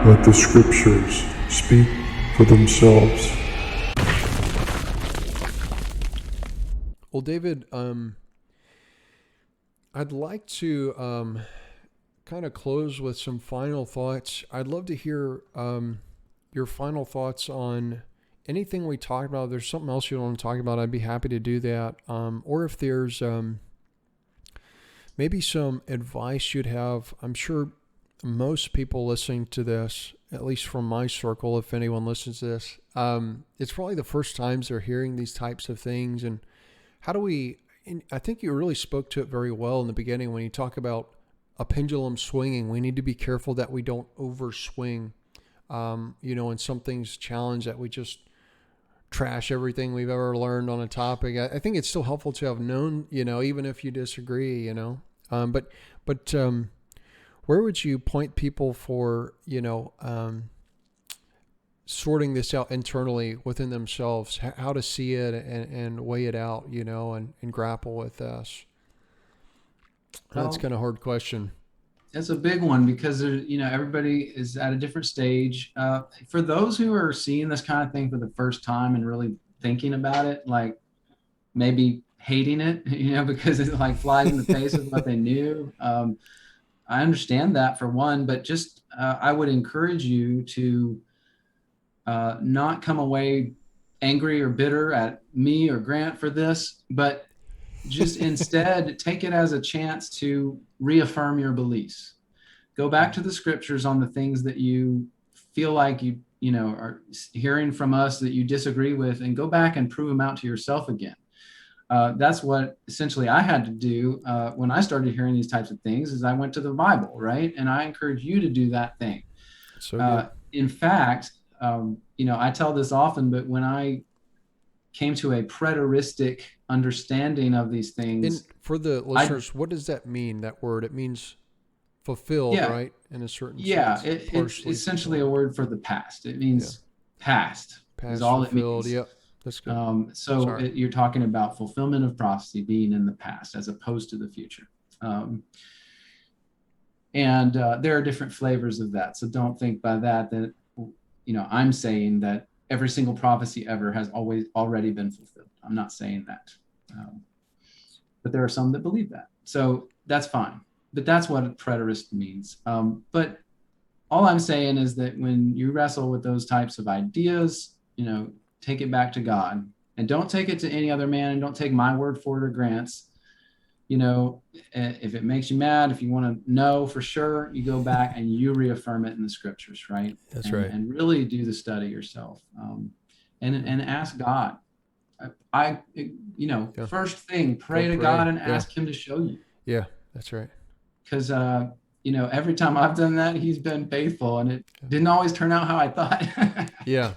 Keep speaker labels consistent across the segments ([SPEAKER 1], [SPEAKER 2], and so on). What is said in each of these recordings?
[SPEAKER 1] Let the scriptures speak for themselves.
[SPEAKER 2] Well, David, I'd like to kind of close with some final thoughts. I'd love to hear your final thoughts on anything we talked about. If there's something else you want to talk about, I'd be happy to do that. Or if there's maybe some advice you'd have. I'm sure most people listening to this, at least from my circle, if anyone listens to this, it's probably the first times they're hearing these types of things. And how do we, and I think you really spoke to it very well in the beginning when you talk about a pendulum swinging. We need to be careful that we don't overswing, and some things challenge that we just trash everything we've ever learned on a topic. I think it's still helpful to have known, even if you disagree, but where would you point people for, sorting this out internally within themselves, how to see it and weigh it out, and grapple with this? That's kind of a hard question.
[SPEAKER 3] That's a big one because everybody is at a different stage. For those who are seeing this kind of thing for the first time and really thinking about it, like maybe hating it, because it like flies in the face of what they knew. I understand that for one, but just I would encourage you to not come away angry or bitter at me or Grant for this, but just instead take it as a chance to reaffirm your beliefs. Go back to the scriptures on the things that you feel like you are hearing from us that you disagree with, and go back and prove them out to yourself again. That's what essentially I had to do when I started hearing these types of things, is I went to the Bible, right? And I encourage you to do that thing.
[SPEAKER 2] So
[SPEAKER 3] in fact, I tell this often, but when I came to a preteristic understanding of these things.
[SPEAKER 2] And for the listeners, what does that mean, that word? It means fulfilled, right? In a certain sense.
[SPEAKER 3] It's essentially a word for the past. It means past is all
[SPEAKER 2] fulfilled.
[SPEAKER 3] it means.
[SPEAKER 2] Yep. That's good.
[SPEAKER 3] You're talking about fulfillment of prophecy being in the past as opposed to the future. And there are different flavors of that. So don't think by that I'm saying that every single prophecy ever has already been fulfilled. I'm not saying that. But there are some that believe that. So that's fine. But that's what a preterist means. But all I'm saying is that when you wrestle with those types of ideas, take it back to God, and don't take it to any other man, and don't take my word for it or Grant's. If it makes you mad, if you want to know for sure, you go back and you reaffirm it in the scriptures, right?
[SPEAKER 2] That's right.
[SPEAKER 3] And really do the study yourself, and ask God. First thing, pray to God and ask Him to show you.
[SPEAKER 2] Yeah, that's right.
[SPEAKER 3] Because every time I've done that, He's been faithful, and it didn't always turn out how I thought.
[SPEAKER 2] Yeah.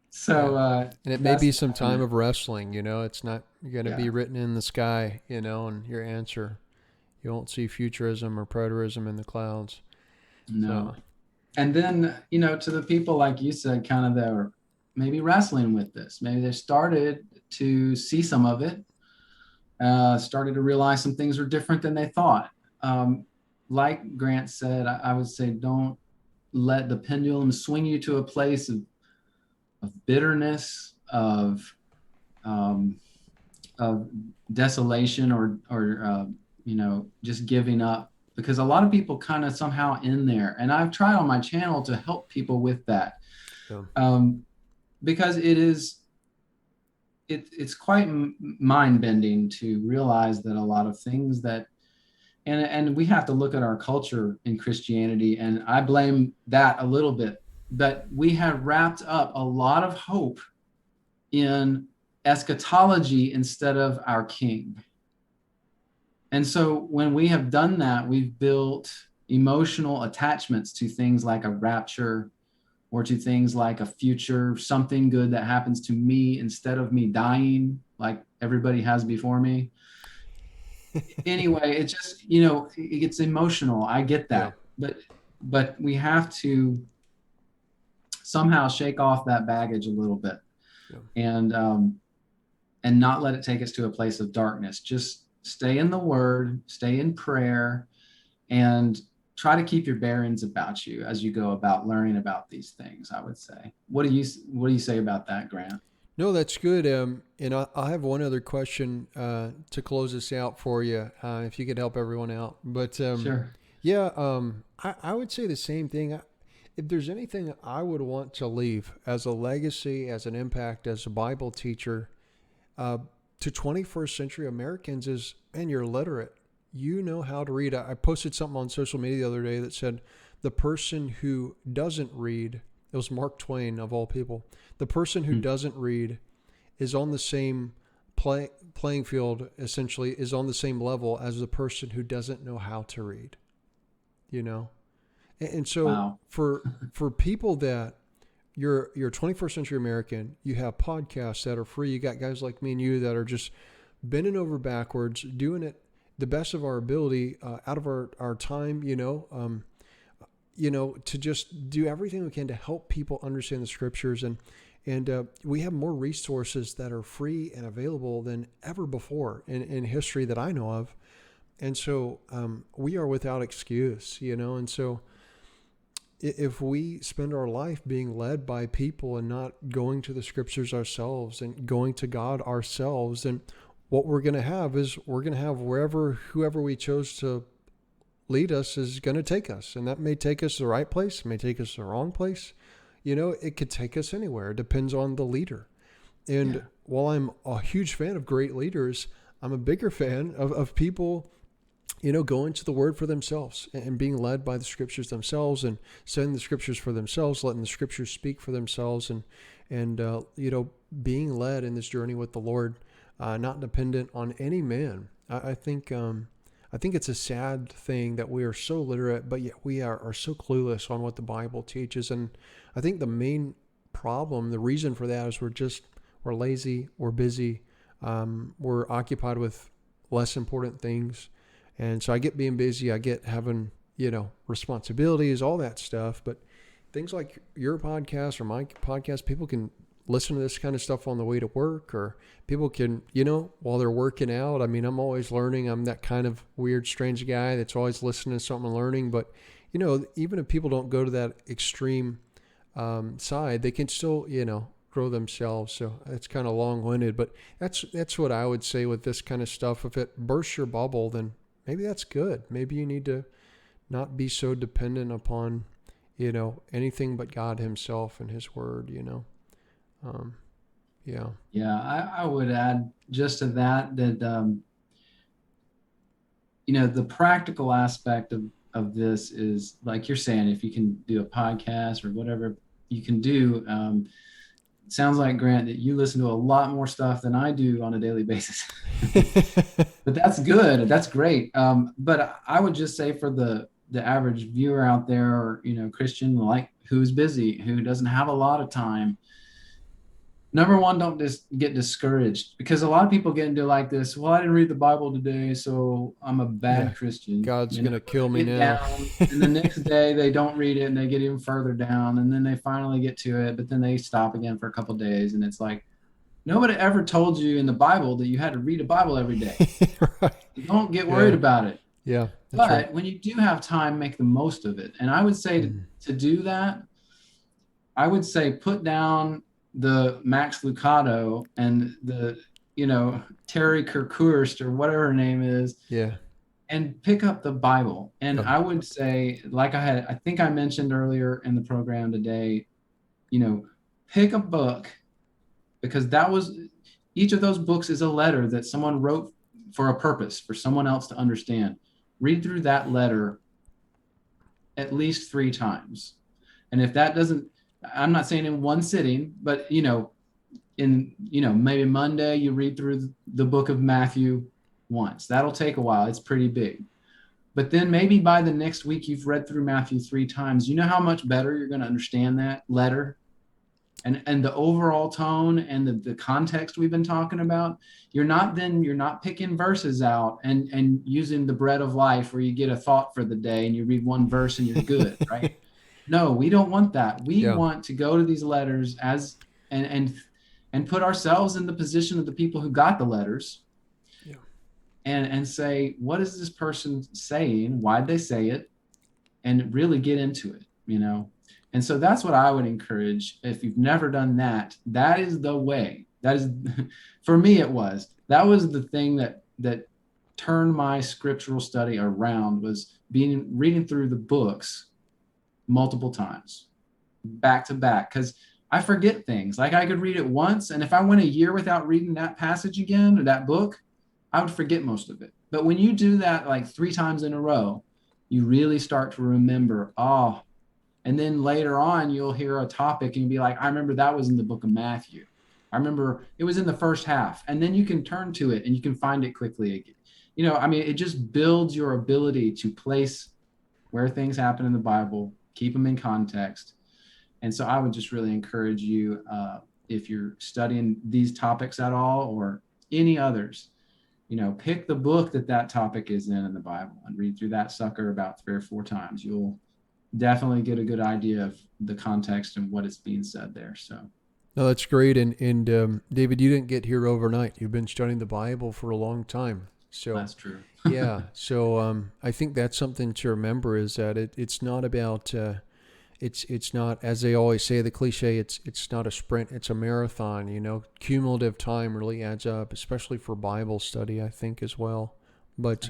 [SPEAKER 2] So, and it may be some time of wrestling, it's not going to be written in the sky, and your answer, you won't see futurism or preterism in the clouds.
[SPEAKER 3] No. So. And then, to the people, like you said, kind of that are maybe wrestling with this, maybe they started to see some of it, started to realize some things were different than they thought. Like Grant said, I would say, don't let the pendulum swing you to a place of bitterness, of desolation, or just giving up, because a lot of people kind of somehow in there, and I've tried on my channel to help people with that. Because it's quite mind-bending to realize that a lot of things that, and we have to look at our culture in Christianity, and I blame that a little bit, but we have wrapped up a lot of hope in eschatology instead of our King. And so when we have done that, we've built emotional attachments to things like a rapture, or to things like a future, something good that happens to me instead of me dying like everybody has before me. Anyway, it just, it gets emotional. I get that. Yeah. But we have to somehow shake off that baggage a little bit, and not let it take us to a place of darkness. Just stay in the Word, stay in prayer, and try to keep your bearings about you as you go about learning about these things, I would say. What do you say about that, Grant?
[SPEAKER 2] No, that's good. And I have one other question to close this out for you, if you could help everyone out. But
[SPEAKER 3] Sure.
[SPEAKER 2] yeah, I would say the same thing. If there's anything I would want to leave as a legacy, as an impact, as a Bible teacher to 21st century Americans is, man, you're literate. You know how to read. I posted something on social media the other day that said the person who doesn't read, it was Mark Twain of all people, the person who doesn't read is on the same playing field, essentially, is on the same level as the person who doesn't know how to read, you know? And so
[SPEAKER 3] Wow.
[SPEAKER 2] for people that you're a 21st century American, you have podcasts that are free. You got guys like me and you that are just bending over backwards, doing it the best of our ability, out of our time, to just do everything we can to help people understand the scriptures. And we have more resources that are free and available than ever before in history that I know of. And so we are without excuse, and so if we spend our life being led by people and not going to the scriptures ourselves and going to God ourselves, then what we're going to have is whoever we chose to lead us is going to take us. And that may take us to the right place, may take us to the wrong place. It could take us anywhere. It depends on the leader. And while I'm a huge fan of great leaders, I'm a bigger fan of people going to the word for themselves and being led by the scriptures themselves and studying the scriptures for themselves, letting the scriptures speak for themselves and being led in this journey with the Lord, not dependent on any man. I think it's a sad thing that we are so literate, but yet we are so clueless on what the Bible teaches. And I think the main problem, the reason for that is we're lazy, we're busy, we're occupied with less important things. And so I get being busy, I get having, responsibilities, all that stuff. But things like your podcast or my podcast, people can listen to this kind of stuff on the way to work, or people can, while they're working out. I mean, I'm always learning. I'm that kind of weird, strange guy that's always listening to something and learning. But, even if people don't go to that extreme side, they can still, grow themselves. So it's kind of long-winded, but that's what I would say with this kind of stuff. If it bursts your bubble, then maybe that's good. Maybe you need to not be so dependent upon, anything but God himself and his word, Yeah.
[SPEAKER 3] Yeah, I would add just to that the practical aspect of this is, like you're saying, if you can do a podcast or whatever you can do. It sounds like, Grant, that you listen to a lot more stuff than I do on a daily basis. But that's good. That's great. But I would just say, for the average viewer out there, or, Christian, like, who's busy, who doesn't have a lot of time, number one, don't just get discouraged, because a lot of people get into like this. Well, I didn't read the Bible today, so I'm a bad Christian.
[SPEAKER 2] God's going to kill me now.
[SPEAKER 3] Down, and the next day they don't read it and they get even further down, and then they finally get to it, but then they stop again for a couple of days. And it's like, nobody ever told you in the Bible that you had to read a Bible every day. Right. Don't get worried about it.
[SPEAKER 2] Yeah.
[SPEAKER 3] But
[SPEAKER 2] right.
[SPEAKER 3] When you do have time, make the most of it. And I would say to do that, I would say put down the Max Lucado and the, Terry Kirkhurst or whatever her name is.
[SPEAKER 2] Yeah.
[SPEAKER 3] And pick up the Bible. And I would say, like I think I mentioned earlier in the program today, pick a book, because each of those books is a letter that someone wrote for a purpose, for someone else to understand. Read through that letter at least 3 times. And if that doesn't, I'm not saying in one sitting, but, maybe Monday you read through the book of Matthew once. That'll take a while. It's pretty big. But then maybe by the next week you've read through Matthew 3 times. You know how much better you're going to understand that letter and the overall tone and the context we've been talking about. You're not picking verses out and using the bread of life where you get a thought for the day and you read one verse and you're good, right? No, we don't want that. We want to go to these letters and put ourselves in the position of the people who got the letters, and say, what is this person saying? Why'd they say it? and really get into it, And so that's what I would encourage. If you've never done that, that is the way. That is, for me, that was the thing that turned my scriptural study around, was reading through the books multiple times, back to back, because I forget things. Like I could read it once, and if I went a year without reading that passage again or that book, I would forget most of it. But when you do that like 3 times in a row, you really start to remember, and then later on you'll hear a topic and you'll be like, I remember that was in the book of Matthew. I remember it was in the first half. And then you can turn to it and you can find it quickly again. It just builds your ability to place where things happen in the Bible, keep them in context. And so I would just really encourage you, if you're studying these topics at all or any others, pick the book that topic is in the Bible and read through that sucker about 3 or 4 times. You'll definitely get a good idea of the context and what is being said there. So.
[SPEAKER 2] No, that's great. And David, you didn't get here overnight. You've been studying the Bible for a long time. So
[SPEAKER 3] That's true.
[SPEAKER 2] yeah. So I think that's something to remember, is that it's not about it's not, as they always say, the cliche, it's not a sprint, it's a marathon. Cumulative time really adds up, especially for Bible study, I think, as well. But